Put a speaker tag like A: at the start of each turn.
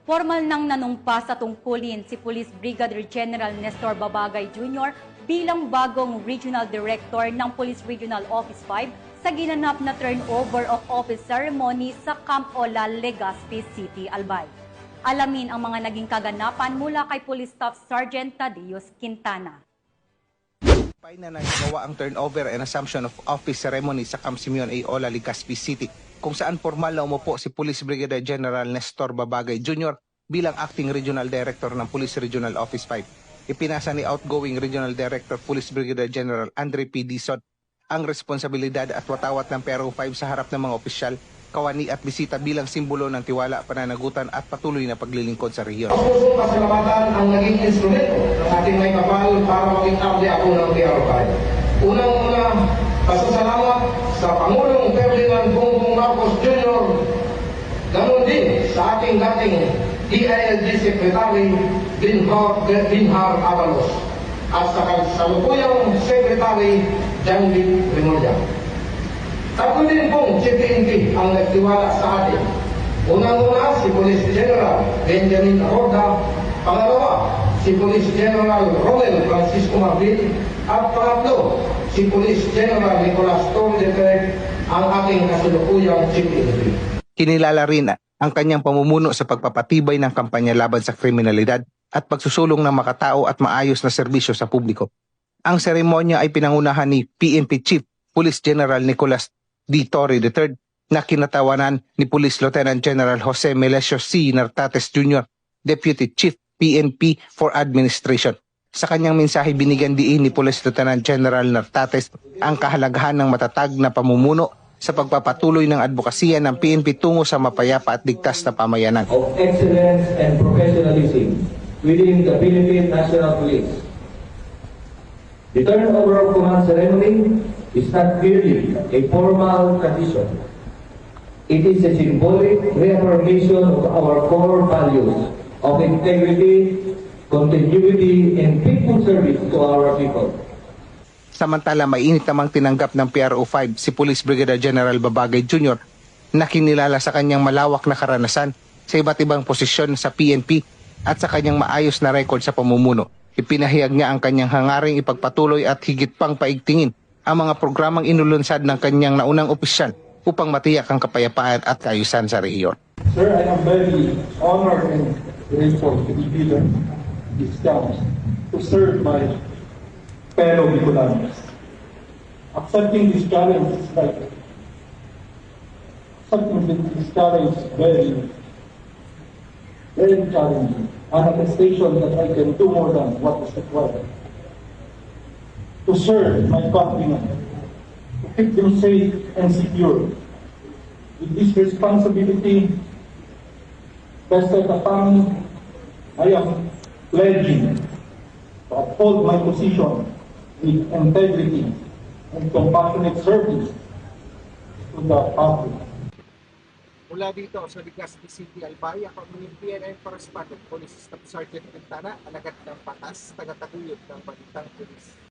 A: Formal nang nanumpa sa tungkulin si Police Brigadier General Nestor Babagay Jr. bilang bagong Regional Director ng Police Regional Office 5 sa ginanap na turnover of office ceremony sa Camp Olal, Legazpi City, Albay. Alamin ang mga naging kaganapan mula kay Police Staff Sergeant Tadeus Quintana.
B: Na nagawa ang turnover and assumption of office ceremony sa Camp Simeon A. Olal, Legazpi City, kung saan formal na umupo si Police Brigadier General Nestor Babagay Jr. bilang Acting Regional Director ng Police Regional Office 5. Ipinasa ni outgoing Regional Director Police Brigadier General Andre P. Dizon ang responsibilidad at watawat ng PRO 5 sa harap ng mga opisyal, kawani at bisita bilang simbolo ng tiwala, pananagutan at patuloy na paglilingkod sa rehiyon.
C: Pusong pasalamatan ang naging instrumento ng ating may kapal para maging abdi ako ng PRO 5. Unang-una, pasasalamat sa Pangulong Ferdinand Bongbong Marcos Jr. Ganon din sa ating dating DILG Secretary Binhar Avalos at sa kasalukuyang Secretary Janvit Remulla. Tatlo din pong CPNP ang nagtiwala sa atin. Unang-una si Police General Benjamin Arroda, pangalawa si Police General Romel Francisco Marbil, at pangatlo si Police General Nicolas Torre III, ang ating kasalukuyang CPNP.
B: Kinilala rin ang kanyang pamumuno sa pagpapatibay ng kampanya laban sa kriminalidad at pagsusulong ng makatao at maayos na serbisyo sa publiko. Ang seremonya ay pinangunahan ni PNP Chief Police General Nicolas D. Torre III na kinatawanan ni Police Lieutenant General Jose Melesio C. Nartates Jr., Deputy Chief PNP for Administration. Sa kanyang mensahe, binigyan diin ni Police Lieutenant General Nartates ang kahalagahan ng matatag na pamumuno sa pagpapatuloy ng advokasya ng PNP tungo sa mapayapa at ligtas na pamayanan.
D: Of excellence and professionalism within the Philippine National Police. The turnover of command ceremony is not merely a formal tradition. It is a symbolic reaffirmation of our core values of integrity, continuity, and faithful service to our people.
B: Samantala, mainit namang tinanggap ng PRO 5 si Police Brigadier General Babagay Jr. na kinilala sa kanyang malawak na karanasan sa iba't ibang posisyon sa PNP at sa kanyang maayos na record sa pamumuno. Ipinahayag niya ang kanyang hangaring ipagpatuloy at higit pang paigtingin ang mga programang inulunsad ng kanyang naunang opisyal upang matiyak ang kapayapaan at kaayusan sa rehiyon.
E: Sir, I am very honored and grateful to be given this chance to serve my fellow Bicolanos. Accepting this challenge is very challenging. An attestation that I can do more than what is required. To serve my countrymen, to keep them safe and secure. With this responsibility vested upon me, I am pledging to uphold my position with integrity and compassionate service to the public.
B: Mula dito sa Legazpi City, Albay, ako ang PNN Correspondent, Police Staff Sergeant Quintana, alagad ng patas, tagataguyod ng Balitang Pulis.